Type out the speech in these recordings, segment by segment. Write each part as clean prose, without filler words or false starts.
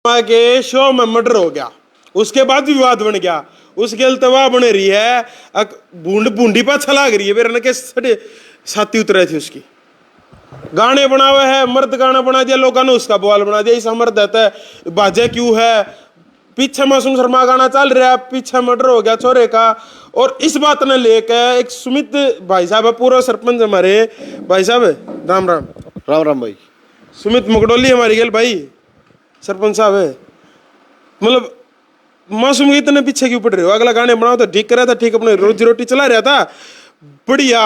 के शो में मर्डर हो गया, उसके बाद विवाद बन गया, उसके अल्तवा बन रही है बूंदी पर छला रही है मेरे के साथी उतरे थे उसकी गाने बना हुए है, मर्द गाना बना दिया लोगों ने, उसका बवाल बना दिया, ऐसा मर्द रहता है बाजे क्यों है, पीछे मासूम शर्मा गाना चल रहा है, पीछे मर्डर हो गया छोरे का। और इस बात ने लेकर एक सुमित भाई साहब है, पूर्व सरपंच हमारे भाई साहब, राम राम राम राम भाई, सुमित मुकडोली हमारी गल भाई सरपंच साहब है, मतलब मासूम के इतने पीछे क्यों पड़ रहे हो? अगला गाने बनाओ तो ठीक कर रहा था, ठीक अपने रोजी रोटी चला रहा था, बढ़िया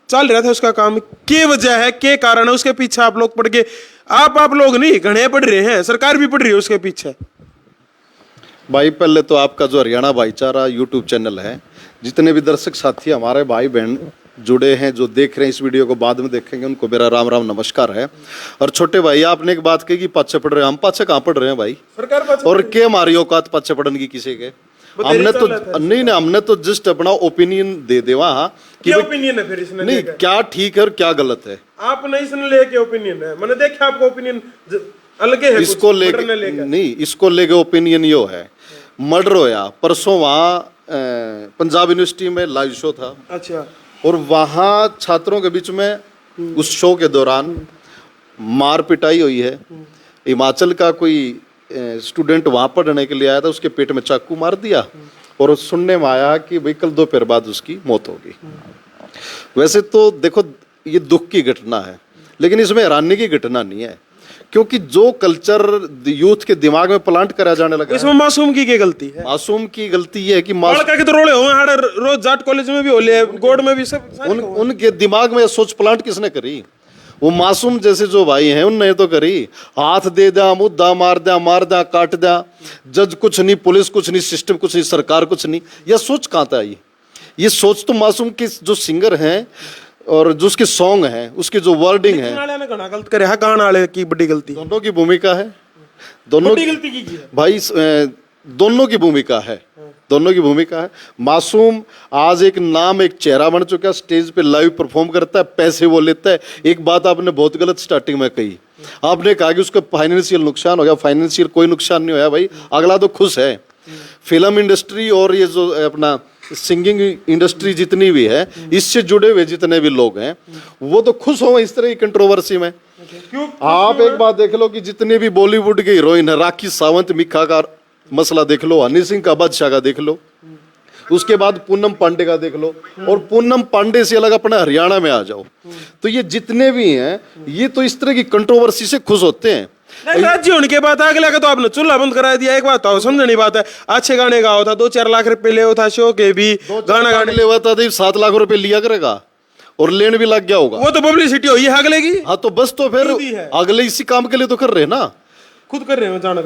चल रहा था उसका काम। क्या वजह है, क्या कारण है उसके पीछे आप लोग पड़ गए? आप लोग नहीं, घने पड़ रहे हैं, सरकार भी पड़ रही है उसके पीछे। भाई पहले तो आपका जो हरियाणा भाईचारा यूट्यूब चैनल है, जितने भी दर्शक साथी हमारे भाई बहन जुड़े हैं, जो देख रहे हैं इस वीडियो को बाद में देखेंगे, उनको मेरा राम राम नमस्कार है। और छोटे भाई, आपने एक बात कही कि पाछे पड़ रहे हैं, हम पाछे कहाँ पड़ रहे हैं भाई? सरकार पाछे और क्या हमारी औकात पाछे पड़ने की किसी के? हमने तो नहीं, हमने तो जस्ट अपना ओपिनियन दे दे वहाँ क्या ओपिनियन है फिर इसने नहीं, क्या ठीक है और क्या गलत है। आप नहीं सुन ले के ओपिनियन है, मैंने देखा आपका ओपिनियन अलग है। इसको लेके नहीं, इसको लेके ओपिनियन यो है, मर्डर होया परसों वहाँ पंजाब यूनिवर्सिटी में लाइव शो था। अच्छा। और वहाँ छात्रों के बीच में उस शो के दौरान मार पिटाई हुई है। हिमाचल का कोई स्टूडेंट वहाँ पढ़ने के लिए आया था, उसके पेट में चाकू मार दिया और सुनने में आया कि भाई कल दोपहर बाद उसकी मौत होगी। वैसे तो देखो ये दुख की घटना है, लेकिन इसमें हैरानी की घटना नहीं है, क्योंकि जो कल्चर यूथ के दिमाग में प्लांट करा जाने लगा, इसमें मासूम की क्या गलती है? मासूम की गलती ये है कि के तो रोले हुए रोज जाट कॉलेज में भी होले, गोड में भी सब उनके दिमाग में सोच प्लांट किसने करी? वो मासूम जैसे जो भाई हैं उनने तो करी। हाथ दे दिया, मुद्दा मार दिया, काट दिया, जज कुछ नहीं, पुलिस कुछ नहीं, सिस्टम कुछ नहीं, सरकार कुछ नहीं। यह सोच कहाँ था? ये सोच तो मासूम के जो सिंगर हैं और जो उसके सॉन्ग हैं, उसकी जो वर्डिंग है, गलत करे है, गाना वाले की बड़ी गलती, दोनों की भूमिका है, दोनों की गलती की भाई, दोनों की भूमिका है, दोनों की भूमिका है। मासूम आज एक नाम, एक चेहरा बन चुका है, स्टेज पे लाइव परफॉर्म करता है, पैसे वो लेता है। एक बात आपने बहुत गलत स्टार्टिंग में कही, आपने कहा कि उसका फाइनेंशियल नुकसान हो गया। फाइनेंशियल कोई नुकसान नहीं होया भाई, अगला तो खुश है। फिल्म इंडस्ट्री और ये जो अपना सिंगिंग इंडस्ट्री जितनी भी है, इससे जुड़े हुए जितने भी लोग हैं, वो तो खुश हो इस तरह की कंट्रोवर्सी में। आप एक बात देख लो कि जितने भी बॉलीवुड के हीरोइन है, राखी सावंत, मिखा का मसला देख लो, हनी सिंह का, बादशाह का देख लो, उसके बाद पूनम पांडे का देख लो, और पूनम पांडे से अलग अपना हरियाणा में आ जाओ, तो ये जितने भी हैं ये तो इस तरह की कंट्रोवर्सी से खुश होते हैं। राज्य होने के बाद अगले का तो आपने चूल्हा बंद करा दिया। एक बात तो समझनी बात है, अच्छे गाने गाओ था, 2-4 लाख रुपए ले था शो के भी, गाना गाने ले था 7 लाख रुपए लिया करेगा और लेन भी लग गया होगा, वो तो पब्लिसिटी हुई है अगले की। हाँ तो बस, तो फिर अगले इसी काम के लिए तो कर रहे हैं ना, खुद कर रहे हैं जान।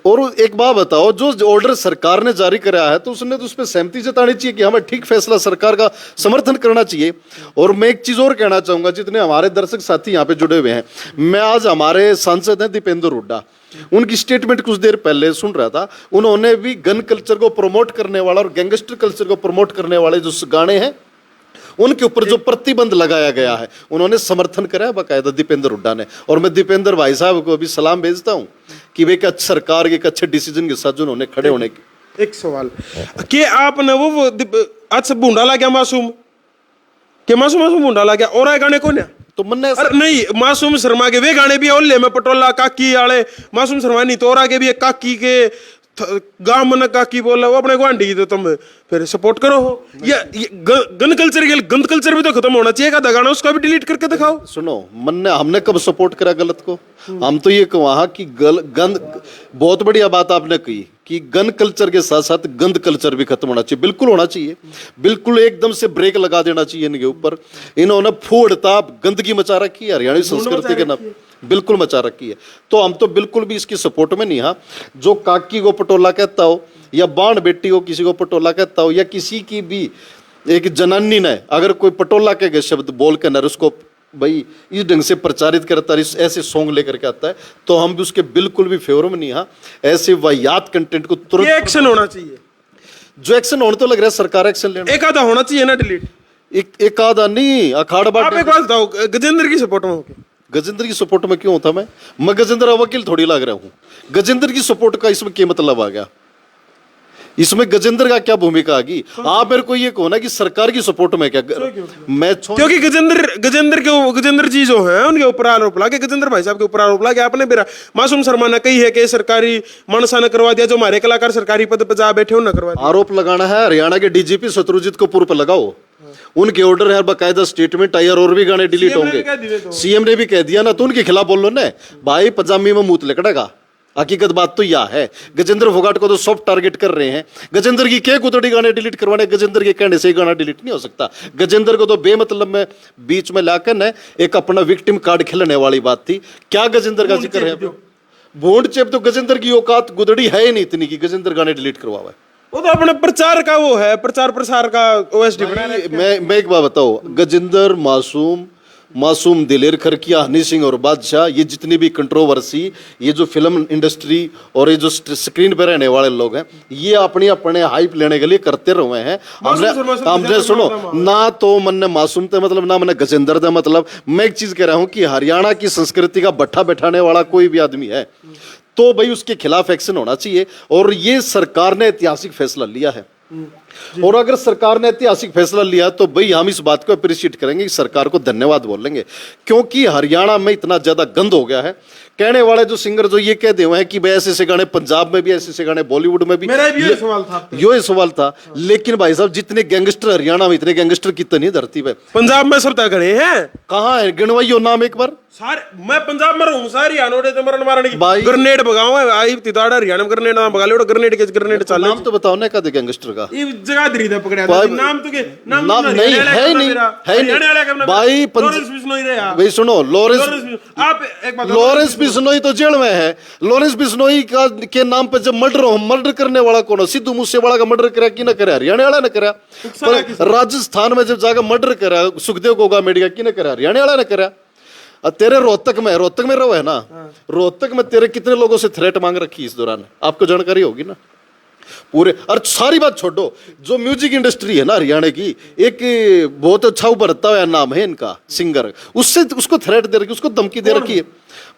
और एक बात बताओ, जो ऑर्डर सरकार ने जारी कराया है तो उसने तो उस पर सहमति जतानी चाहिए कि हमें ठीक फैसला, सरकार का समर्थन करना चाहिए। और मैं एक चीज और कहना चाहूंगा, जितने हमारे दर्शक साथी यहाँ पे जुड़े हुए हैं, मैं आज हमारे सांसद हैं दीपेंद्र हुड्डा, उनकी स्टेटमेंट कुछ देर पहले सुन रहा था। उन्होंने भी गन कल्चर को प्रमोट करने वाला और गैंगस्टर कल्चर को प्रमोट करने वाले जो गाने हैं उनके ऊपर जो प्रतिबंध लगाया गया है, उन्होंने समर्थन करा है बाकायदा दीपेंद्र हुड्डा ने। और मैं दीपेंद्र भाई साहब को भी सलाम भेजता हूं कि वे एक सरकार के एक अच्छे डिसीजन के साथ जो उन्होंने खड़े होने की। एक सवाल कि आपने वो अच्छा बूंदा ला गया मासूम के, मासूम बूंदा ला गया, और गाने कौन है? तो मन्ने नहीं, मासूम शर्मा के वे गाने भी और ले, मैं पटोला काकी वाले मासूम शर्मा नहीं तो और आगे भी काकी के गांव मन काकी बोला, वो अपने गुआंढी की, तो तुम फिर सपोर्ट करो हो। ये गन कल्चर के गंद कल्चर भी तो खत्म होना चाहिए, का गाना उसका भी डिलीट करके दिखाओ। सुनो, हमने कब सपोर्ट करा गलत को? हम तो ये कहा कि गंद, बहुत बढ़िया बात आपने कही कि गन कल्चर के साथ साथ गंद कल्चर भी खत्म होना चाहिए, बिल्कुल होना चाहिए, बिल्कुल एकदम से ब्रेक लगा देना चाहिए इनके ऊपर। इन्होंने फूड़ ताप गंदगी मचा रखी है, हरियाणवी संस्कृति के नाम बिल्कुल मचा रखी है। तो हम तो बिल्कुल भी इसकी सपोर्ट में नहीं। हाँ, जो काकी को पटोला कहता हो या बाण बेटी को किसी को पटोला कहता हो, या किसी की भी एक जनानी ने अगर कोई पटोला के शब्द बोल कर नर उसको भाई इस ढंग से प्रचारित करता है, ऐसे सॉन्ग लेकर के आता है, तो हम भी उसके बिल्कुल भी फेवर में नहीं। हाँ, ऐसे वाहियात कंटेंट को तुरंत एक्शन होना चाहिए। जो एक्शन होने तो लग रहा है सरकार एक्शन लेना, एक आधा होना चाहिए ना डिलीट, एक आधा नहीं, अखाड़ बाट। आप एक बात बताओ, गजेंद्र की सपोर्ट में होके गजेंद्र की सपोर्ट में क्यों होता मैं गजेंद्र का वकील थोड़ी लग रहा हूँ। गजेंद्र की सपोर्ट का इसमें क्या मतलब आ गया? इसमें गजेंद्र का क्या भूमिका आ गई? आप मेरे को ये कहो ना कि सरकार की सपोर्ट में क्या मैं क्योंकि गजेंद्र जी जो है उनके ऊपर आरोप लगा, गजेंद्र भाई साहब के ऊपर आरोप लगा, आपने मेरा मासूम शर्मा ने कही है कि सरकारी मनसा ने करवा दिया, जो हमारे कलाकार सरकारी पद पर जा बैठे उन्हें करवा दिया। आरोप लगाना है हरियाणा के डीजीपी शत्रुजीत कपूर पर लगाओ, उनके ऑर्डर है, बकायदा स्टेटमेंट आई और भी गाने डिलीट होंगे। सीएम ने भी कह दिया ना, तो उनके खिलाफ बोलो ना भाई, पजामी में मूत लकड़ेगा। हकीकत बात तो यह है, गजेंद्र फोगाट को तो सॉफ्ट टारगेट कर रहे हैं। गजेंद्र की क्या कुतड़ी गाने डिलीट करवाने? गजेंद्र के कहने से ही गाना डिलीट नहीं हो सकता। गजेंद्र को तो बेमतलब में बीच में लाकर न एक अपना विक्टिम कार्ड खेलने वाली बात थी। क्या गजेंद्र का जिक्र है? भूंड चेप तो गजेंद्र की औकात गुदड़ी है ही नहीं इतनी कि गजेंद्र गाने डिलीट करवावे। वो तो अपने प्रचार का वो है, प्रचार प्रसार का ओएसडी बना है। मैं एक बात बताओ, गजेंद्र, मासूम, दिलेर खरकिया, हनी सिंह और बादशाह, ये जितनी भी कंट्रोवर्सी, ये जो फिल्म इंडस्ट्री और ये जो स्क्रीन पे रहने वाले लोग हैं, ये अपने हाइप लेने के लिए करते रहे हैं। हमने सुनो ना, तो मन मासूम थे मतलब ना मैंने गजेंद्र थे मतलब। मैं एक चीज कह रहा हूं कि हरियाणा की संस्कृति का भट्ठा बैठाने वाला कोई भी आदमी है तो भाई उसके खिलाफ एक्शन होना चाहिए। और ये सरकार ने ऐतिहासिक फैसला लिया है, और अगर सरकार ने ऐतिहासिक फैसला लिया तो भाई हम इस बात को अप्रिशिएट करेंगे, कि सरकार को धन्यवाद बोलेंगे। क्योंकि हरियाणा में इतना ज्यादा गंद हो गया है। कहने वाले जो सिंगर जो ये कहते हुए हैं कि भाई ऐसे गाने पंजाब में भी, ऐसे गाने बॉलीवुड में भी, मेरा भी ये सवाल था। लेकिन भाई साहब, जितने गैंगस्टर हरियाणा में, इतने गैंगस्टर कितनी धरती पे? पंजाब में सब गणे हैं, कहाँ है? गिनवाइयो नाम एक बार। सारे मैं पंजाब में रहूं, सारी आनोड़े ते मरण मारने की भाई ग्रेनेड भगाओ है आई तिताड़ा हरियाणा में ग्रेनेड ना भगा ले, और ग्रेनेड चल। नाम तो बताओ ना कद गैंगस्टर का। ये जगह दरी था पकड़ा था, नाम तो के नाम नहीं है, नहीं भाई। लॉरेंस बिश्नोई रे यार, भाई सुनो, आप एक बात, लॉरेंस बिश्नोई तो जेल में है। लॉरेंस बिश्नोई का के नाम पे जब मर्डर करने वाला कौन है? सिद्धू मूसेवाला का मर्डर करा कि ना करा? हरियाणा वाला ने करा। राजस्थान में जब जाकर मर्डर करा सुखदेव गोगामेडिया की ना करा? हरियाणा वाला ने करा। तेरे रोहतक में रहो है ना, रोहतक में तेरे कितने लोगों से थ्रेट मांग रखी इस दौरान? आपको जानकारी होगी ना पूरे। और सारी बात छोड़ो, जो म्यूजिक इंडस्ट्री है ना हरियाणा की, एक बहुत अच्छा उभरता हुआ नाम है इनका सिंगर, उसको थ्रेट दे रखी, उसको धमकी दे रखी है।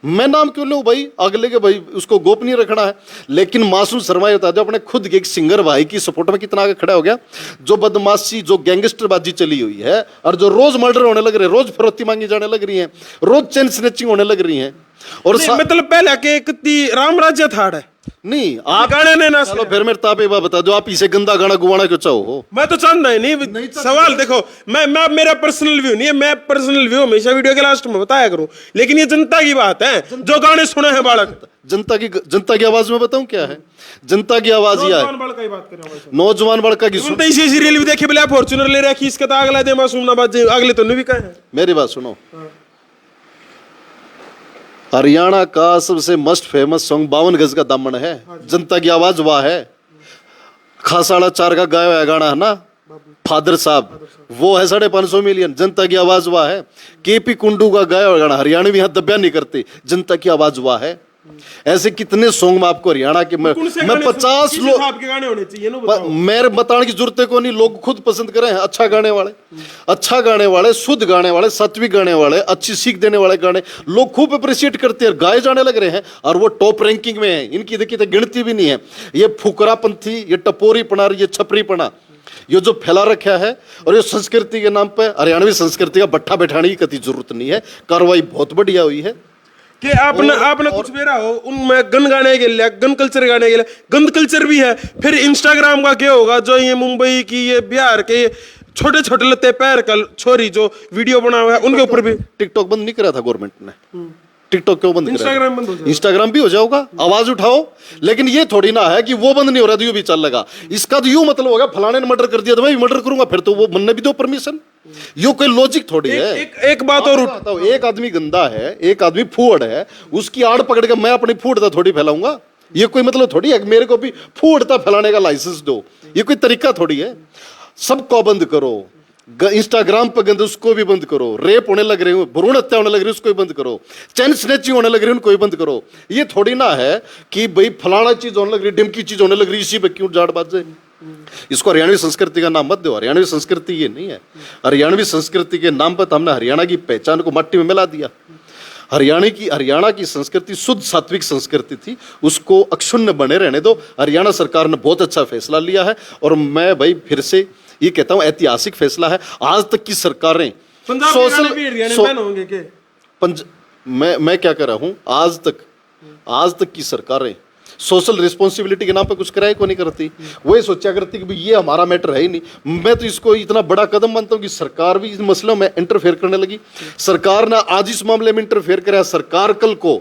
मैं नाम क्यों लूं भाई? अगले के भाई उसको गोपनीय रखना है। लेकिन मासूम शर्मा ये बता दो, अपने खुद के एक सिंगर भाई की सपोर्ट में कितना आगे खड़ा हो गया। जो बदमाशी, जो गैंगस्टरबाजी चली हुई है, और जो रोज मर्डर होने लग रहे हैं, रोज फिरौती मांगी जाने लग रही है, रोज चेन स्नैचिंग होने लग रही है। और मतलब पहले के कितनी राम राज्य था नहीं, आप गाने ने ना चलो फिर मेरे ताप एक बात बता दो, आप इसे गंदा गाना गुवाना क्यों चाहो? मैं तो चाहता ही नहीं सवाल देखो, मैं मेरा पर्सनल व्यू नहीं है, मैं पर्सनल व्यू हमेशा वीडियो के लास्ट में बताया करूं, लेकिन ये जनता की बात है जो गाने सुने हैं बालक। जनता की आवाज में बताऊं क्या है? जनता की आवाज ही है। नौजवान बड़का की सुनते इसी सीरियल भी देखे, बोले फॉर्च्यूनर ले रखी, इसका तो अगला दे मासूम ना बात, अगले तो नहीं भी कहे। मेरी बात सुनो, हरियाणा का सबसे मस्ट फेमस सॉन्ग 52 गज का दामन है। जनता की आवाज वाह है। खासाड़ा 4 का गाया हुआ गाना है ना, फादर साहब, वो है 550 मिलियन। जनता की आवाज वाह है। केपी कुंडू का गाया हुआ गाना, हरियाणवी यहाँ दबिया नहीं करते, जनता की आवाज वाह है। ऐसे कितने सॉन्ग में आपको हरियाणा के मैं 50 लोग आपके गाने होने चाहिए ना, मेरे बताने की जरूरत है को नहीं, लोग खुद पसंद करें अच्छा गाने वाले, शुद्ध गाने वाले, सात्विक गाने वाले, अच्छी सीख देने वाले गाने लोग खूब अप्रिशिएट करते हैं, गाए जाने लग रहे हैं, और वो टॉप रैंकिंग में है। इनकी देखिए तो गिनती भी नहीं है। ये फुकरापंथी, ये टपोरीपना, ये छपरीपना, ये जो फैला रखा है, और ये संस्कृति के नाम पे हरियाणवी संस्कृति का भट्ठा बैठाने की कति जरूरत नहीं है। कार्रवाई बहुत बढ़िया हुई है कि आपने कुछ बेरा हो उनमें गन गाने के लिए, गन कल्चर गाने के लिए, गंद कल्चर भी है। फिर इंस्टाग्राम का क्या होगा, जो ये मुंबई की, ये बिहार के छोटे छोटे लत्ते पैर का छोरी जो वीडियो बना हुआ है, उनके ऊपर भी टिकटॉक बंद नहीं करा था गवर्नमेंट ने? टिकटॉक क्यों बंद? इंस्टाग्राम बंद हो जाएगा, इंस्टाग्राम भी हो जाएगा, आवाज उठाओ। लेकिन ये थोड़ी ना है कि वो बंद नहीं हो रहा तो यूं भी चल लगा। इसका तो यूं मतलब होगा फलाने ने मर्डर कर दिया तो मैं भी मर्डर करूंगा, फिर तो वो मनने भी दो परमिशन। यो कोई लॉजिक थोड़ी है। एक बात और बताओ, एक आदमी गंदा है, एक आदमी फूहड़ है, उसकी आड़ पकड़ के मैं अपनी फूहड़ता थोड़ी फैलाऊंगा? ये कोई मतलब थोड़ी है मेरे को भी फूहड़ता फैलाने का लाइसेंस दो, ये कोई तरीका थोड़ी है। सबको बंद करो, इंस्टाग्राम पर गंद उसको भी बंद करो, रेप होने लग रहे हो, भ्रूण हत्या होने लग रही है उसको भी बंद करो, चैन स्नैचिंग होने लग रही है उनको भी बंद करो। ये थोड़ी ना है कि भाई फलाना चीज होने लग रही, डिमकी चीज होने लग रही, इसी पे क्यों जाट बात जाए? इसको हरियाणवी संस्कृति का नाम मत दो। हरियाणवी संस्कृति ये नहीं है। हरियाणवी संस्कृति के नाम पर हमने हरियाणा की पहचान को मट्टी में मिला दिया। हरियाणा की संस्कृति शुद्ध सात्विक संस्कृति थी, उसको अक्षुण्ण बने रहने दो। हरियाणा सरकार ने बहुत अच्छा फैसला लिया है और मैं भाई फिर से ये कहता हूं ऐतिहासिक फैसला है। आज तक की सरकारें मैं क्या कर रहा हूं, आज तक की सरकारें सोशल रिस्पॉन्सिबिलिटी के नाम पे कुछ कराए को नहीं करती। वही सोचा करती कि भाई ये हमारा मैटर है ही नहीं। मैं तो इसको इतना बड़ा कदम मानता हूं कि सरकार भी इस मसले में इंटरफेयर करने लगी। सरकार ने आज इस मामले में इंटरफेयर कराया, सरकार कल को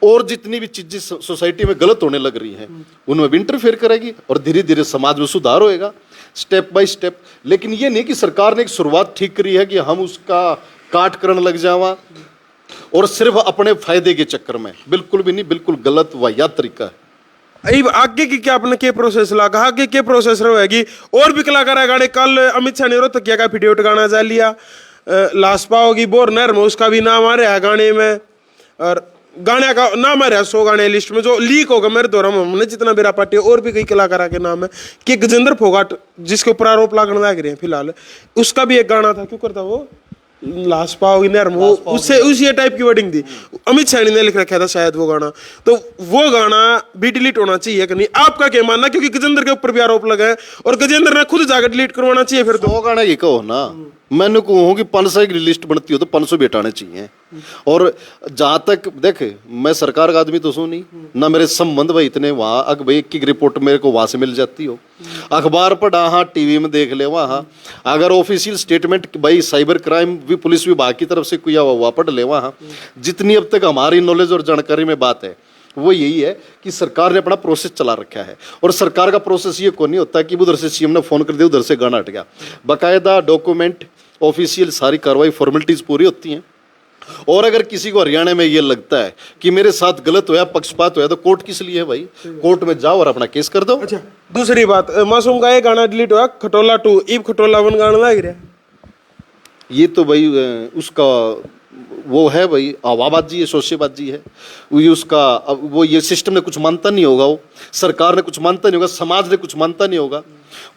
और जितनी भी चीजें सोसाइटी में गलत होने लग रही हैं उनमें भी इंटरफेयर करेगी और धीरे धीरे समाज में सुधार होएगा स्टेप बाय स्टेप। लेकिन ये नहीं कि सरकार ने एक शुरुआत ठीक करी है कि हम उसका काट करने लग जावा और सिर्फ अपने फायदे के चक्कर में, बिल्कुल भी नहीं, बिल्कुल गलत वाहियात तरीका है। आगे की क्या अपने के प्रोसेस लगा, आगे के प्रोसेस रहेगी। और भी कलाकार है गाने, कल अमित शाह ने रोहतकिया का वीडियो गाना जा लिया, लासपा होगी बोर नहर में, उसका भी नाम आ रहा है गाने में, और गाने का नाम आ रहा है 100 गाने लिस्ट में जो लीक होगा मेरे द्वारा। हमने जितना मेरा पार्टी और भी कई कलाकार के नाम है कि गजेंद्र फोगाट जिसके ऊपर आरोप लगने लग रहे हैं फिलहाल, उसका भी एक गाना था, क्यों करता वो लाश पाओगी नर वो, उससे उसी टाइप की वर्डिंग थी। अमित शाह ने लिख रखा था शायद वो गाना, तो वो गाना भी डिलीट होना चाहिए कि नहीं, आपका क्या मानना? क्योंकि गजेंद्र के ऊपर भी आरोप लगा है और गजेंद्र ने खुद जाकर डिलीट करवाना चाहिए। फिर तो वो गाना ये कहो ना, मैंने कहूँ कि 500 की लिस्ट बनती हो तो 500 भी हटाने चाहिए। और जहां तक देख, मैं सरकार का आदमी तो सो नहीं ना, मेरे संबंध भाई इतने वहां अगर भाई एक रिपोर्ट मेरे को वहां से मिल जाती हो, अखबार पढ़ा, हाँ टीवी में देख ले वहां, अगर ऑफिशियल स्टेटमेंट भाई साइबर क्राइम भी पुलिस विभाग की तरफ से कोई हुआ पढ़ ले वहां। जितनी अब तक हमारी नॉलेज और जानकारी में बात है वो यही है कि सरकार ने अपना प्रोसेस चला रखा है। और सरकार का प्रोसेस ये को नहीं होता कि उधर से सीएम ने फोन कर दिया उधर से गाना हट गया। बाकायदा डॉक्यूमेंट ऑफिशियल सारी कार्रवाई फॉर्मेलिटीज पूरी होती हैं। और अगर किसी को हरियाणा में ये लगता है कि मेरे साथ गलत होया, पक्षपात होया, तो कोर्ट किस लिए है भाई? कोर्ट में जाओ और अपना केस कर दो। अच्छा, दूसरी बात, मासूम का ये गाना डिलीट हुआ, खटोला 2 इब खटोला 1 गाना लग रहा है। ये तो भाई उसका वो है भाई हवाबाजी है, शोशेबाजी है। वो उसका वो ये सिस्टम ने कुछ मानता नहीं होगा, वो सरकार ने कुछ मानता नहीं होगा, समाज ने कुछ मानता नहीं होगा।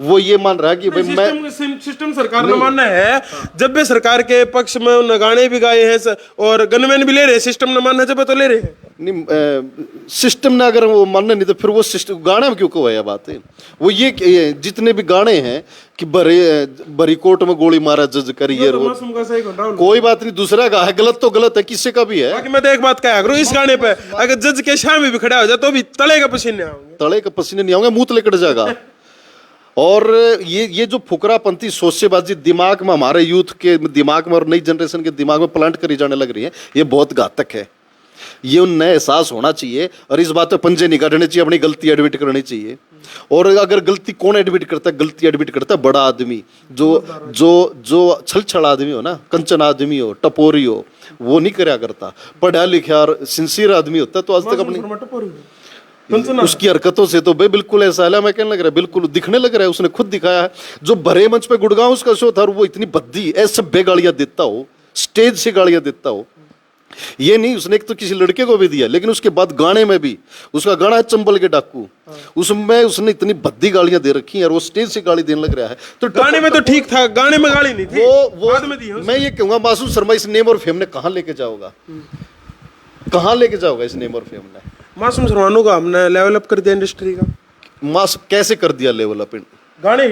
वो ये मान रहा है कि भाई मैं सिस्टम सरकार ने मानना है। जब भी सरकार के पक्ष में उन गाने भी गाए हैं और गनमैन भी ले रहे हैं, सिस्टम ने मानना जब तो ले रहे हैं नहीं। सिस्टम ने अगर वो मानना नहीं तो फिर वो सिस्टम गाने में क्यों को है बात है? वो ये जितने भी गाने हैं कि बरी कोर्ट में गोली मारा जज करिए, कोई बात नहीं, दूसरा का है, गलत तो गलत है, किसी का भी है। बाकी मैं तो एक बात कहा करूं, इस गाने पे अगर जज के सामने भी खड़ा हो जाए तो भी तले का पसीने आएंगे, तले का पसीने नहीं आएंगे, मुंह तले कट जाएगा। और ये जो फुकरापंथी सोचेबाजी दिमाग में, हमारे यूथ के दिमाग में और नई जनरेशन के दिमाग में प्लांट करी जाने लग रही है, ये बहुत घातक है। ये उन्हें एहसास होना चाहिए और इस बात पे पंजे नहीं काटने चाहिए, अपनी गलती एडमिट करनी चाहिए। और अगर गलती कौन एडमिट करता है? गलती एडमिट करता है बड़ा आदमी, जो छल आदमी हो ना, कंचन आदमी हो, टपोरी हो, वो नहीं कराया करता। पढ़ा लिखा और सिंसियर आदमी होता है तो आज तक अपनी उसकी हरकतों से तो भाई बिल्कुल ऐसा है, मैं कहने लग रहा है, बिल्कुल दिखने लग रहा है, उसने खुद दिखाया है। जो भरे मंच पे गुड़गांव उसका शो था, वो इतनी भद्दी ऐसे बेगालियां देता हो, स्टेज से गालियां देता हो। ये नहीं, उसने एक तो किसी लड़के को भी दिया, लेकिन उसके बाद गाने में भी, उसका गाना है चंबल के डाकू, उसमें उसने इतनी भद्दी गालियां दे रखी हैं और वो स्टेज से गाली देने लग रहा है। तो गाने में तो ठीक था, गाने में गाली नहीं थी, वो बाद में दी। मैं ये कहूंगा मासूम शर्मा इस नेम और फेम ने कहां लेके जाओगा, कहां लेके जाओगा इस नेम और फेम ने? मासूम शर्मा का हमने लेवल अप कर दिया इंडस्ट्री का। कैसे कर दिया लेवल अप? गाने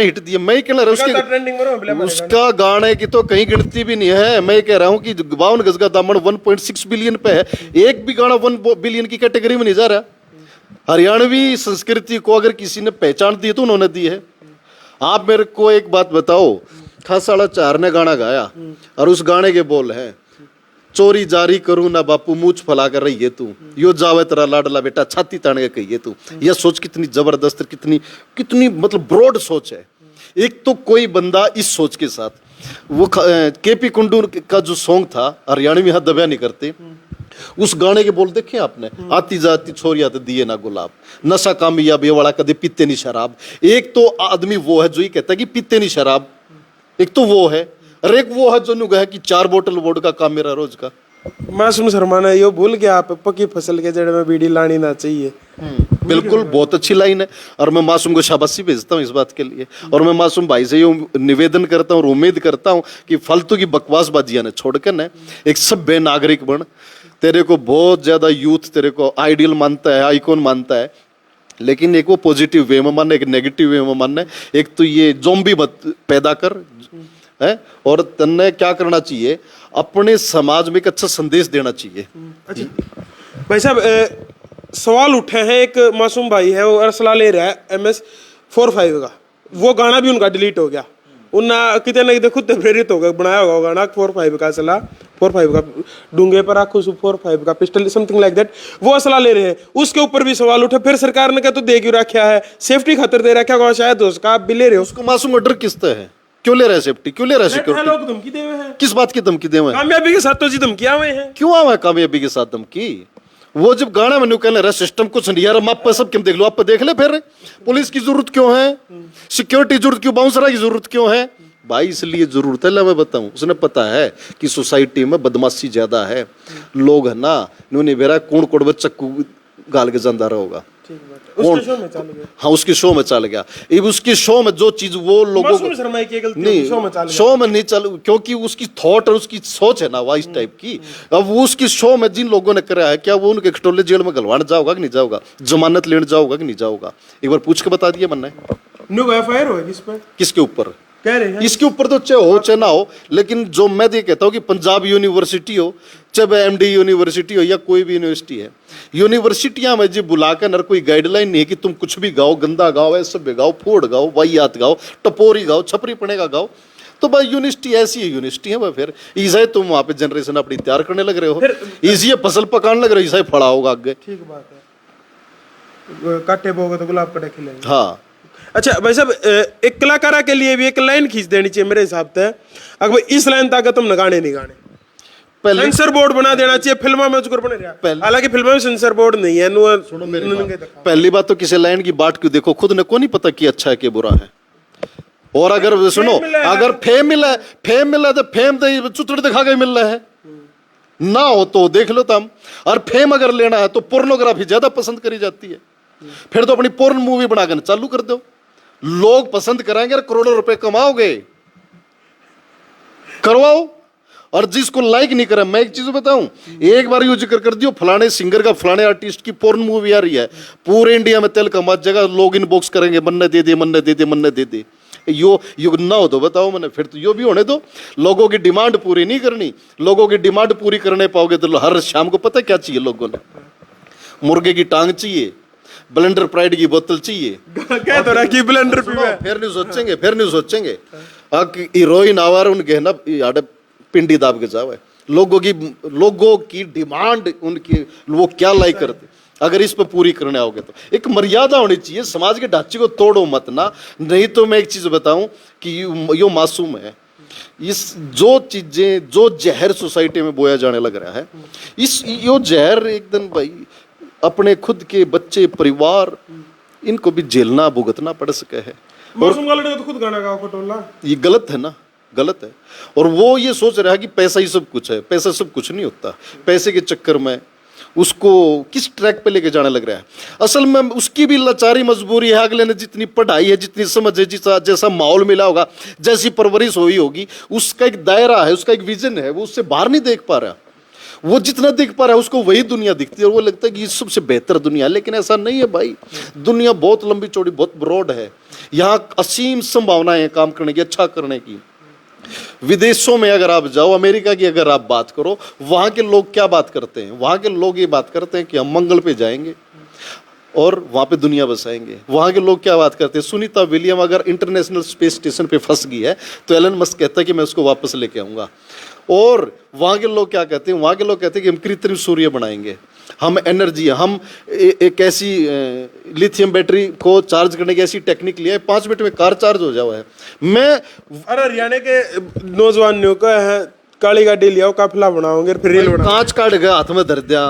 हिट दिए। मैं कह रहा हूँ उसका गाने की तो कहीं गिनती भी नहीं है। मैं कह रहा हूँ कि 52 गज का दामन 1.6 बिलियन पे है, एक भी गाना 1 बिलियन की कैटेगरी में नहीं जा रहा। हरियाणवी संस्कृति को अगर किसी ने पहचान दी तो उन्होंने दी है। आप मेरे को एक बात बताओ, खासाड़ा 4 ने गाना गाया और उस गाने के बोल हैं, चोरी जारी करूं ना बापू मूछ फैला कर रही है तू, यो जावे तेरा लाडला बेटा छाती तान के कही है तू। यह सोच कितनी जबरदस्त, कितनी मतलब ब्रॉड सोच है। एक तो कोई बंदा इस सोच के साथ, वो केपी कुंडू का जो सॉन्ग था हरियाणवी हाथ दबा नहीं करते, उस गाने के बोल देखे आपने? आती जाती छोरिया तो दिए ना गुलाब, नशा कामयाब ये वाला कदे पीते नहीं शराब। एक तो आदमी वो है जो ये कहता है कि पीते नहीं शराब, एक तो वो है, और एक वो है जो नुगा है कि 4 बोतल वोडका का मेरा रोज का। मासूम शर्मा ने यो भूल गया आप पक्की फसल के जड़ में बीड़ी लानी ना चाहिए। बिल्कुल, बहुत अच्छी लाइन है और मैं मासूम को शाबाशी भेजता हूँ इस बात के लिए। और मैं मासूम भाई से यूँ निवेदन करता हूँ और उम्मीद करता हूँ कि फालतू की बकवासबाजियां ने छोड़कर न एक सभ्य नागरिक बन। तेरे को बहुत ज्यादा यूथ तेरे को आइडियल मानता है, आइकॉन मानता है, लेकिन एक वो पॉजिटिव वे में मानना, एक नेगेटिव वे में मानना। एक तो ये ज़ॉम्बी मत पैदा कर है, और तन्ने क्या करना चाहिए, अपने समाज में एक अच्छा संदेश देना चाहिए। अच्छा भाई साहब, सवाल उठे हैं, एक मासूम भाई है वो अरसला ले रहा है MS-45 का, वो गाना भी उनका डिलीट हो गया। उन्ना कितने ना कितने खुद प्रेरित हो गए, बनाया होगा वो गाना 45 का असला, 45 का डूंगे पर आखो 45 का पिस्टल समथिंग लाइक दैट, वो असला ले रहे हैं। उसके ऊपर भी सवाल उठे, फिर सरकार ने क्या तो दे क्यों रखा है, सेफ्टी खातिर दे रखा होगा शायद, उसका आप भी ले रहे हो। उसको मासूम डर किससे है, क्यों ले रहे हैं सेफ्टी, क्यों ले रहे हैं सिक्योरिटी? लोग धमकी दे हुए हैं। किस बात की धमकी दे हुए हैं? कामयाबी के साथ तो जी धमकियां हुए हैं। क्यों आवा है कामयाबी के साथ धमकी? वो जब गाना में कहने रहा सिस्टम कुछ नहीं यार, आप सब क्यों देख लो, आप देख ले फिर पुलिस की जरूरत क्यों है, सिक्योरिटी जरूरत क्यों, बाउंसरा की जरूरत क्यों है? भाई इसलिए जरूरत है, मैं बताऊं, उसने पता है कि सोसाइटी में बदमाशी ज्यादा है, लोग है ना न्यूनी बेरा कूड़ कोड़ चक्कू गाल के जानदार होगा। उसके शो में चल गया। हाँ, उसके शो में चल गया। अब उसके शो में जो चीज वो लोगों को शर्मा की गलती नहीं, शो में चल गया। शो में नहीं चल, क्योंकि उसकी थॉट और उसकी सोच है ना वो इस टाइप की। अब वो उसकी शो में जिन लोगों ने करा है, क्या वो उनके खटोले जेल में गलवाने जाओगा कि नहीं जाओगा, जमानत लेने जाओगा कि नहीं जाओगा? एक बार पूछ के बता दिया मन ने। न्यू FIR हो किस पर, किसके ऊपर कह रहे हैं? इसके ऊपर तो चाहे हो चाहे ना हो, लेकिन जो मैं ये कहता हूँ कि पंजाब यूनिवर्सिटी हो, चाहे MD यूनिवर्सिटी हो या कोई भी यूनिवर्सिटी है, यूनिवर्सिटियां में जी बुलाकर नर कोई गाइडलाइन नहीं है कि तुम कुछ भी गाओ, गंदा गाओ, ऐसा भी गाओ, फोड़ गाओ, वाहियात गाओ, टपोरी गाओ, छपरी पड़े का गाओ। तो भाई यूनिवर्सिटी ऐसी है, यूनिवर्सिटी है। फिर ईसाई तुम वहां पे जनरेशन अपनी तैयार करने लग रहे हो, इसी फसल पकाने लग रहे हो, ईसाई फड़ा होगा आगे। ठीक बात है, काटे बोगे तो गुलाब कटे खिलेंगे। हाँ, अच्छा भाई साहब, एक कलाकारा के लिए भी एक लाइन खींच देनी चाहिए मेरे हिसाब से। अगर इस लाइन तक तुम न गाने नहीं गाने, पहले सेंसर बोर्ड बना देना चाहिए फिल्मों में, उसको बने रहा। हालांकि फिल्मों में सेंसर बोर्ड नहीं है। सुनो मेरी बात। पहली बात तो किसी लाइन की बात क्यों देखो, खुद ने को नहीं पता कि अच्छा है कि बुरा है। और अगर सुनो, अगर फेम मिला तो फेम तो चुतड़ दिखा के मिल रहा है ना, हो तो देख लो तुम। और फेम अगर लेना है तो पोर्नोग्राफी ज्यादा पसंद करी जाती है, फिर तो अपनी पोर्न मूवी बनाकर चालू कर दो, लोग पसंद कराएंगे और करोड़ों रुपए कमाओगे, करवाओ। और जिसको लाइक नहीं करा, मैं एक चीज बताऊं, एक बार यू जिक्र कर दियो फलाने सिंगर का, फलाने आर्टिस्ट की पोर्न मूवी आ रही है, पूरे इंडिया में तेल कमा जगह लोग इनबॉक्स करेंगे, मन्ने दे दे, मन्ने दे दे, मन्ने दे दे। यो ना हो तो बताओ मैंने, फिर तो यो भी होने दो। लोगों की डिमांड पूरी नहीं करनी, लोगों की डिमांड पूरी करने पाओगे तो हर शाम को पता क्या चाहिए लोगों ने, मुर्गे की टांग चाहिए, ब्लेंडर प्राइड की बोतल चाहिए। क्या तो रखी ब्लेंडर पीवे, फिर नहीं सोचेंगे हीरोइन आवार उनके ना यार पिंडी दाब के जावे। लोगों की डिमांड उनकी, वो क्या लाइक करते, अगर इस पर पूरी करने आओगे तो एक मर्यादा होनी चाहिए, समाज के ढांचे को तोड़ो मत ना। नहीं तो मैं एक चीज बताऊं कि यो मासूम है, इस जो चीजें, जो जहर सोसाइटी में बोया जाने लग रहा है, यो जहर एक दिन भाई अपने खुद के बच्चे, परिवार, इनको भी झेलना भुगतना पड़ सके है। और तो खुद गाना गाओ खटोला, ये गलत है ना, गलत है। और वो ये सोच रहा है कि पैसा ही सब कुछ है, पैसा सब कुछ नहीं होता। पैसे के चक्कर में उसको किस ट्रैक पे लेके जाने लग रहा है। असल में उसकी भी लाचारी मजबूरी है, अगले ने जितनी पढ़ाई है, जितनी समझ है, जैसा माहौल मिला होगा, जैसी परवरिश हुई होगी, उसका एक दायरा है, उसका एक विजन है, वो उससे बाहर नहीं देख पा रहा। वो जितना देख पा रहा है उसको वही दुनिया दिखती है और वो लगता है कि ये सबसे बेहतर दुनिया है, लेकिन ऐसा नहीं है भाई। दुनिया बहुत लंबी चौड़ी, बहुत ब्रॉड है, यहाँ असीम संभावनाएं हैं काम करने की, अच्छा करने की। विदेशों में अगर आप जाओ, अमेरिका की अगर आप बात करो, वहां के लोग क्या बात करते हैं, वहां के लोग ये बात करते हैं कि हम मंगल पे जाएंगे और वहां पे दुनिया बसाएंगे। वहां के लोग क्या बात करते हैं, सुनीता विलियम अगर इंटरनेशनल स्पेस स्टेशन पे फंस गई है तो एलन मस्क कहता है कि मैं उसको वापस लेके आऊंगा। और वहां के लोग क्या कहते हैं, वहां के लोग कहते हैं कि हम कृत्रिम सूर्य बनाएंगे, हम एनर्जी, हम एक ऐसी लिथियम बैटरी को चार्ज करने की ऐसी टेक्निक लिया है 5 मिनट में कार चार्ज हो जाओ है। मैं अरे हरियाणा के नौजवान का है, काली गाड़ी लियाओ, काफिला बनाओगे, फिर रेल बनाओ, कांच काट गया हाथ में धर दिया,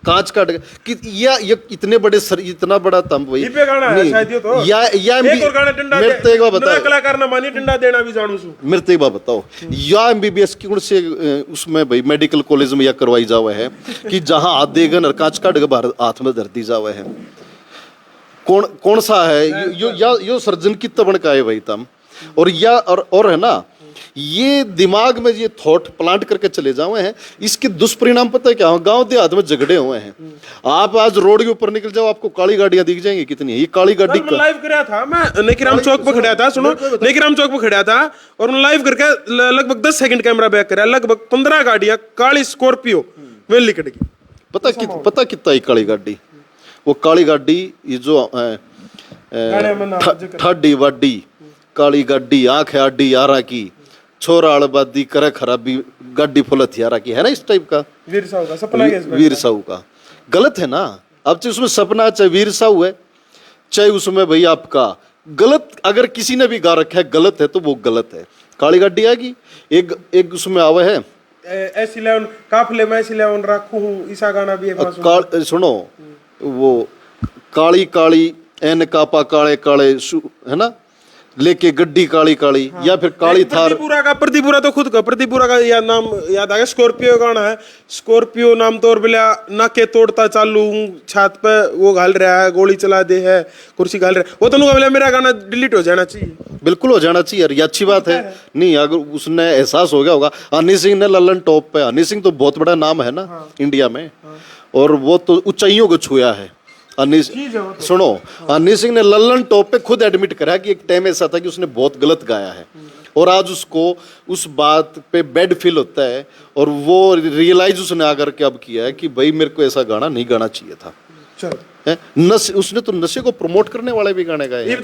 कांच काट कि या ये इतने बड़े सर इतना बड़ा तंब भाई ये पे गाना है शायद ये तो या एक और गाना डंडा मेरे तो एक बार नया बताओ कलाकार ना मानिए डंडा देना भी जानू सु मेरे तो एक बार बताओ या एमबीबीएस की से उसमें भाई मेडिकल कॉलेज में या करवाई जावे है कि जहां हाथ देगन और कांच काट के बाहर हाथ में धर दी जावे है कौन कौन सा है यो सर्जन की तबण का है भाई तम और या और है ना ये दिमाग में ये थॉट प्लांट करके चले जाए हैं इसके दुष्परिणाम पता है क्या हो गांव देहात में झगड़े हुए हैं आप आज रोड के ऊपर निकल जाओ आपको काली गाड़ियां दिख जाएंगी कितनी है ये काली गाड़ी मैं लाइव कराया था मैं नेकीराम चौक पे खड़ा था सुनो नेकीराम चौक पे खड़ा था और मैं लाइव करके लगभग 10 सेकंड कैमरा बैक कराया लगभग 15 गाड़ियां काली स्कॉर्पियो वेल लिकट गई पता कितना ही काली गाड़ी वो काली गाड़ी ये जो ठाडी वाडी काली गाड़ी आंख आडी यारा की छोरा आड़बादी करे खराबी गाड़ी फुल हथियारा की है ना इस टाइप का वीर साहू का सपना है वीर साहू का गलत है ना अब चाहे उसमें सपना चाहे वीर साहू है चाहे उसमें भाई आपका गलत अगर किसी ने भी गा रखा है गलत है तो वो गलत है काली गाड़ी आएगी एक उसमें आवे है ऐसी लेवन काफले में ऐसी लेवन रखू हूं ईसा गाना भी है सुनो वो काली काली एन कापा काले काले है ना लेके गड्डी काली काली या फिर काली थार प्रतिपुरा तो खुद का प्रतिपुरा का याद नाम याद आ गया स्कॉर्पियो गाना है स्कॉर्पियो नाम तौर बिला नाके तोड़ता चालू छत पे वो घाल रहा है गोली चला दे है कुर्सी घाल रहा है वो तो बोला मेरा गाना डिलीट हो जाना चाहिए बिल्कुल हो जाना चाहिए यार ये अच्छी बात है नहीं अगर उसने एहसास हो गया होगा हनी सिंह ने ललन टॉप पे हनी सिंह तो बहुत बड़ा नाम है ना इंडिया में और वो तो ऊंचाइयों को छुया है सुनो हनी सिंह ने लल्लन टॉप पे खुद एडमिट करा कि एक टाइम ऐसा था कि उसने बहुत गलत गाया है और आज उसको उस बात पे बैड फील होता है और वो रियलाइज उसने आकर के अब किया है कि भाई मेरे को ऐसा गाना नहीं गाना चाहिए था नशे उसने तो नशे को प्रमोट करने वाले भी गाने गाए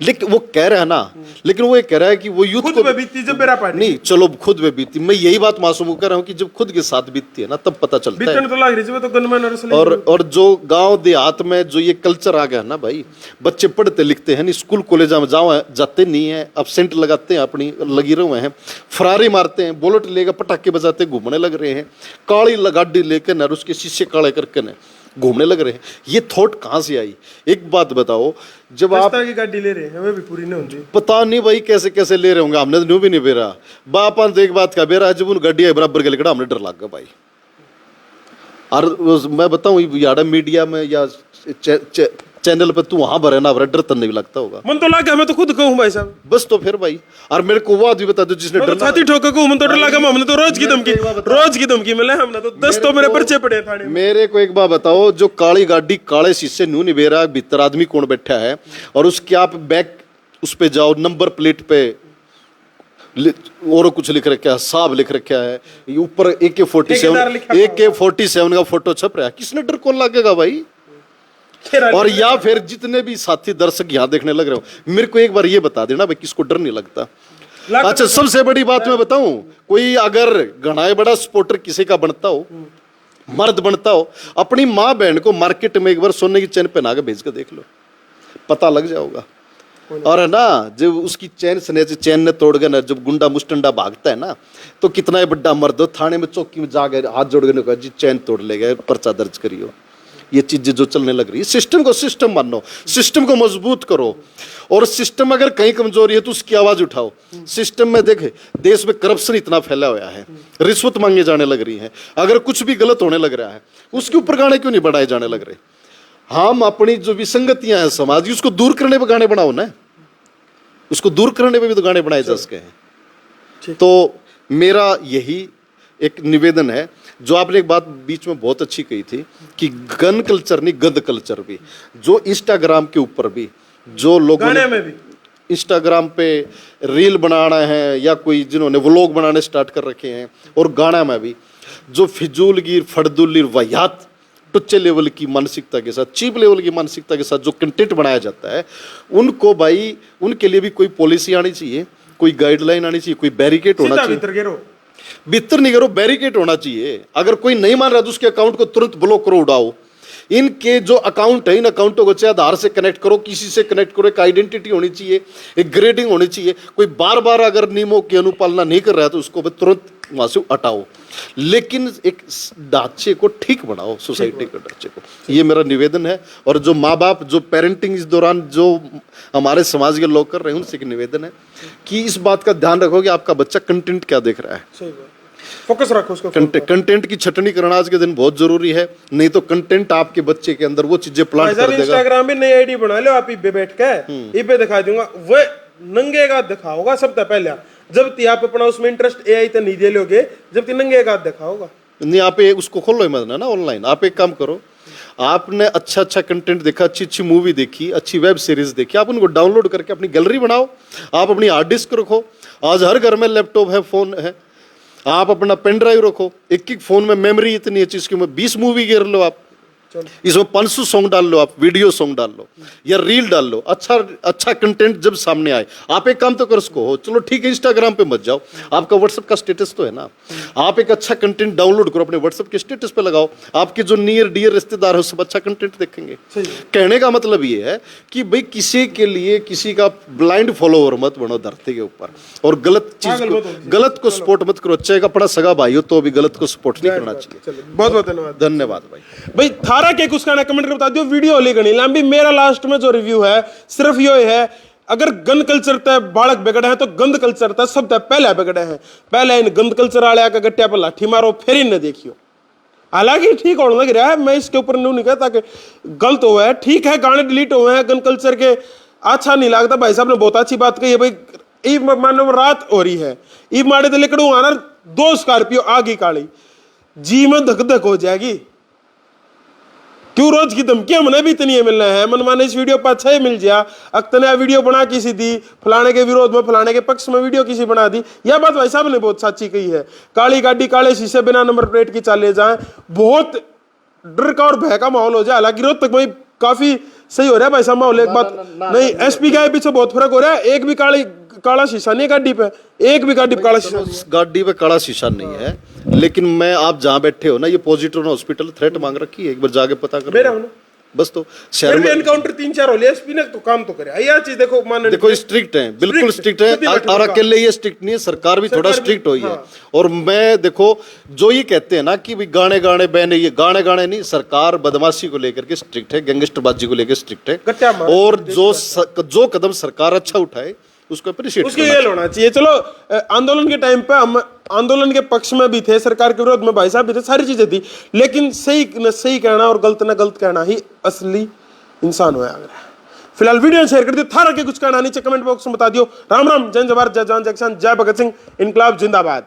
लेकिन वो कह रहा है ना लेकिन वो ये कह रहा है कि वो यूथ को बीती जब मेरा पार्टी नहीं चलो खुद में बीती मैं यही बात मासूम को कह रहा हूँ कि जब खुद के साथ बीतती है ना तब पता चलता है तो लग रही तो गनमैन और जो गांव देहात में जो ये कल्चर आ गया ना भाई बच्चे पढ़ते लिखते हैं नहीं स्कूल कॉलेज में जाते नहीं है अपसेंट लगाते हैं अपनी लगी रहे हैं फरारी मारते हैं बुलेट लेकर पटाखे बजाते घूमने लग रहे हैं काली गाड़ी लेकर न उसके शीशे काले करके न घूमने लग रहे हैं ये थॉट कहाँ से आई एक बात बताओ जब आप की गाड़ी ले रहे हैं हमें भी पूरी नहीं होती पता नहीं भाई कैसे कैसे ले रहे होंगे हमने तो न्यू भी नहीं बेरा बापन तो एक बात का बेरा जब उन गाड़िया बराबर के लेकर हमने डर लग गया भाई और मैं बताऊं यार मीडिया में या चैनल पे तू वहां भरे ना डर तो नहीं लगता होगा मन तो लगा मैं तो खुद कहूं भाई साहब बस तो फिर भाई और मेरे को वो आदमी बता दो जिसने डर छाती ठोक को मन तो डर लगा हमने तो रोज की धमकी मिले हमने तो 10 तो मेरे पर्चे पड़े थाने मेरे को एक बात बताओ जो काली गाड़ी काले शीशे न्यू निबेरा भीतर आदमी कौन बैठा है और उसके आप बैक उस पे जाओ नंबर प्लेट पे और कुछ लिख रखा है साहब लिख रखा है ऊपर AK-47 का फोटो छप रहा है किसने डर कौन लगेगा भाई और या फिर जितने भी साथी दर्शक यहाँ देखने लग रहे हो मेरे को एक बार ये बता देना भाई किसको डर नहीं लगता अच्छा सबसे बड़ी बात मैं बताऊं कोई अगर घना बड़ा सपोर्टर किसी का बनता हो मर्द बनता हो अपनी माँ बहन को मार्केट में एक बार सोने की चैन पहना के भेज कर देख लो पता लग जाओगा और है ना जब उसकी चैन ने तोड़ गया ना जब गुंडा मुस्टंडा भागता है ना तो कितना बड़ा मर्द हो थाने में चौकी में जाके हाथ जोड़ के जी चैन तोड़ ले गए पर्चा दर्ज करियो ये चीजें जो चलने लग रही है सिस्टम को सिस्टम मानो सिस्टम को मजबूत करो और सिस्टम अगर कहीं कमजोरी है तो उसकी आवाज उठाओ सिस्टम में देखे देश में करप्शन इतना फैला हुआ है रिश्वत मांगे जाने लग रही है अगर कुछ भी गलत होने लग रहा है उसके ऊपर गाने क्यों नहीं बढ़ाए जाने लग रहे हम अपनी जो विसंगतियां हैं समाज की उसको दूर करने पे गाने बनाओ ना उसको दूर करने पे भी तो गाने बनाए जा सके हैं तो मेरा यही एक निवेदन है जो आपने एक बात बीच में बहुत अच्छी कही थी कि गन कल्चर नहीं गंद कल्चर भी जो इंस्टाग्राम के ऊपर भी जो लोगों ने इंस्टाग्राम पे रील बनाना है या कोई जिन्होंने व्लॉग बनाने स्टार्ट कर रखे हैं और गाना में भी जो फिजूलगिर फड़दुल्ली वाहियात टुच्चे लेवल की मानसिकता के साथ चीप लेवल की मानसिकता के साथ जो कंटेंट बनाया जाता है उनको भाई उनके लिए भी कोई पॉलिसी आनी चाहिए कोई गाइडलाइन आनी चाहिए कोई बैरिकेड होना चाहिए भीतर नहीं करो बैरिकेड होना चाहिए अगर कोई नहीं मान रहा तो उसके अकाउंट को तुरंत ब्लॉक करो उड़ाओ इनके जो अकाउंट है इन अकाउंटों को चाहे आधार से कनेक्ट करो किसी से कनेक्ट करो एक आइडेंटिटी होनी चाहिए एक ग्रेडिंग होनी चाहिए कोई बार बार अगर नियमों की अनुपालना नहीं कर रहा है तो उसको तुरंत वहां से हटाओ, लेकिन एक ढांचे को ठीक बनाओ, सोसाइटी के ढांचे को। ये मेरा निवेदन है। और जो माँ बाप जो पेरेंटिंग इस दौरान जो हमारे समाज के लोग कर रहे हैं, उनसे एक निवेदन है कि इस बात का ध्यान रखो कि आपका बच्चा कंटेंट क्या देख रहा है। सही बात, फोकस रखो उसको। कंटेंट की छटनी करना आज के दिन बहुत जरूरी है, नहीं तो कंटेंट आपके बच्चे के अंदर वो चीजें प्लांट कर देगा। इंस्टाग्राम में नई आईडी बना लो आप, इबे बैठ के इबे दिखा दूंगा, वो नंगे का दिखाओगा सबसे पहले। जब ती आप अपना उसमें इंटरेस्ट एआई तो नहीं दे लोगे, जब ती नंगे का दिखाओगा नहीं। आप उसको खोलो मत ना ऑनलाइन। आप एक काम करो, आपने अच्छा अच्छा कंटेंट देखा, अच्छी अच्छी मूवी देखी, अच्छी वेब सीरीज देखी, आप उनको डाउनलोड करके अपनी गैलरी बनाओ। आप अपनी हार्ड डिस्क रखो, आज हर घर में लैपटॉप है, फोन है, आप अपना पेन ड्राइव रखो। एक एक फोन में मेमोरी इतनी अच्छी, इसकी में 20 मूवी गिर लो आप, इसमें 500 सॉन्ग डाल लो, आप वीडियो सॉन्ग डाल लो या रील डाल लो। अच्छा अच्छा कंटेंट जब सामने आए, आप एक काम तो कर उसको हो, चलो ठीक है इंस्टाग्राम पे मत जाओ, आपका व्हाट्सएप का स्टेटस तो है ना, आप एक अच्छा कंटेंट डाउनलोड करो, अपने व्हाट्सएप के स्टेटस पे लगाओ। आपके जो नियर डियर रिश्तेदार हो सब अच्छा कंटेंट देखेंगे। कहने का मतलब ये है कि भाई किसी के लिए किसी का ब्लाइंड फॉलोअर मत बनो धरती के ऊपर, और गलत चीज को, गलत को सपोर्ट मत करो। चाहे अपना सगा भाई हो तो भी गलत को सपोर्ट नहीं करना चाहिए। बहुत बहुत धन्यवाद। धन्यवाद भाई। थारा के कुछ कहना कमेंट करके बता दियो। वीडियो ले गणी लंबी, मेरा लास्ट में जो रिव्यू है सिर्फ ये है, अगर गंद कल्चर तय बालक बिगड़े हैं तो गंद कल्चर तय सब तय पहले बिगड़े हैं। पहले इन गंद कल्चर वाले का गट्टिया पर लाठी मारो, फिर इन देखियो। हालांकि ठीक होने लग रहा है, मैं इसके ऊपर नहीं कहता कि गलत हुआ है, ठीक है, गाने डिलीट हुए हैं गंद कल्चर के, अच्छा नहीं लगता। भाई साहब ने बहुत अच्छी बात कही है भाई। ई मानो रात हो रही है, ई माड़े तो लेकर आना 2 स्कॉर्पियो आगी काली, जी में धक धक हो जाएगी। क्यों रोज की धमकियां मने भी इतनी मिल रहे हैं, मनमाने इस वीडियो पर अच्छा ही मिल गया, अक्तने वीडियो बना किसी दी, फलाने के विरोध में फलाने के पक्ष में वीडियो किसी बना दी। यह बात भाई साहब ने बहुत सच्ची कही है। काली गाड़ी काले शीशे बिना नंबर प्लेट की चाले जाए, बहुत डर का और भय का माहौल हो जाए। हालांकि रोज तक भाई काफी सही हो रहा है भाई साहब माहौल। एक बात नहीं, एसपी के पीछे बहुत फर्क हो रहा है। एक भी काला शीशा नहीं गाड़ी पे, एक भी गाड़ी पे काला शीशा, गाड़ी पे काला शीशा नहीं है। लेकिन मैं, आप जहाँ बैठे हो ना, ये पॉजिटिव हॉस्पिटल थ्रेट मांग रखी है, एक बार जाके पता करो बस। तो शहर में एनकाउंटर 3-4 हो लिया, एसपी ने तो काम तो करे। यह चीज देखो, मान देखो स्ट्रिक्ट है, बिल्कुल स्ट्रिक्ट है। और अकेले ये स्ट्रिक्ट नहीं है, सरकार भी थोड़ा स्ट्रिक्ट हुई है। और मैं देखो, जो ये कहते हैं ना कि भाई गाने गाने बैन है, ये गाने गाने नहीं, सरकार बदमाशी को लेकर के स्ट्रिक्ट है, गैंगस्टरबाजी को लेकर स्ट्रिक्ट है। और जो कदम सरकार अच्छा उठाए उसको अप्रिशिएट उसके ये होना चाहिए। चलो आंदोलन के टाइम पे हम आंदोलन के पक्ष में भी थे, सरकार के विरोध में भाई साहब भी थे, सारी चीजें थी, लेकिन सही न सही कहना और गलत न गलत कहना ही असली इंसान हुआ। फिलहाल वीडियो शेयर कर दियो, थारा के कुछ कहना नीचे कमेंट बॉक्स में बता दियो। राम राम, जय जवाहर, जय जवान, जय किसान, जय भगत सिंह, इनकलाब जिंदाबाद।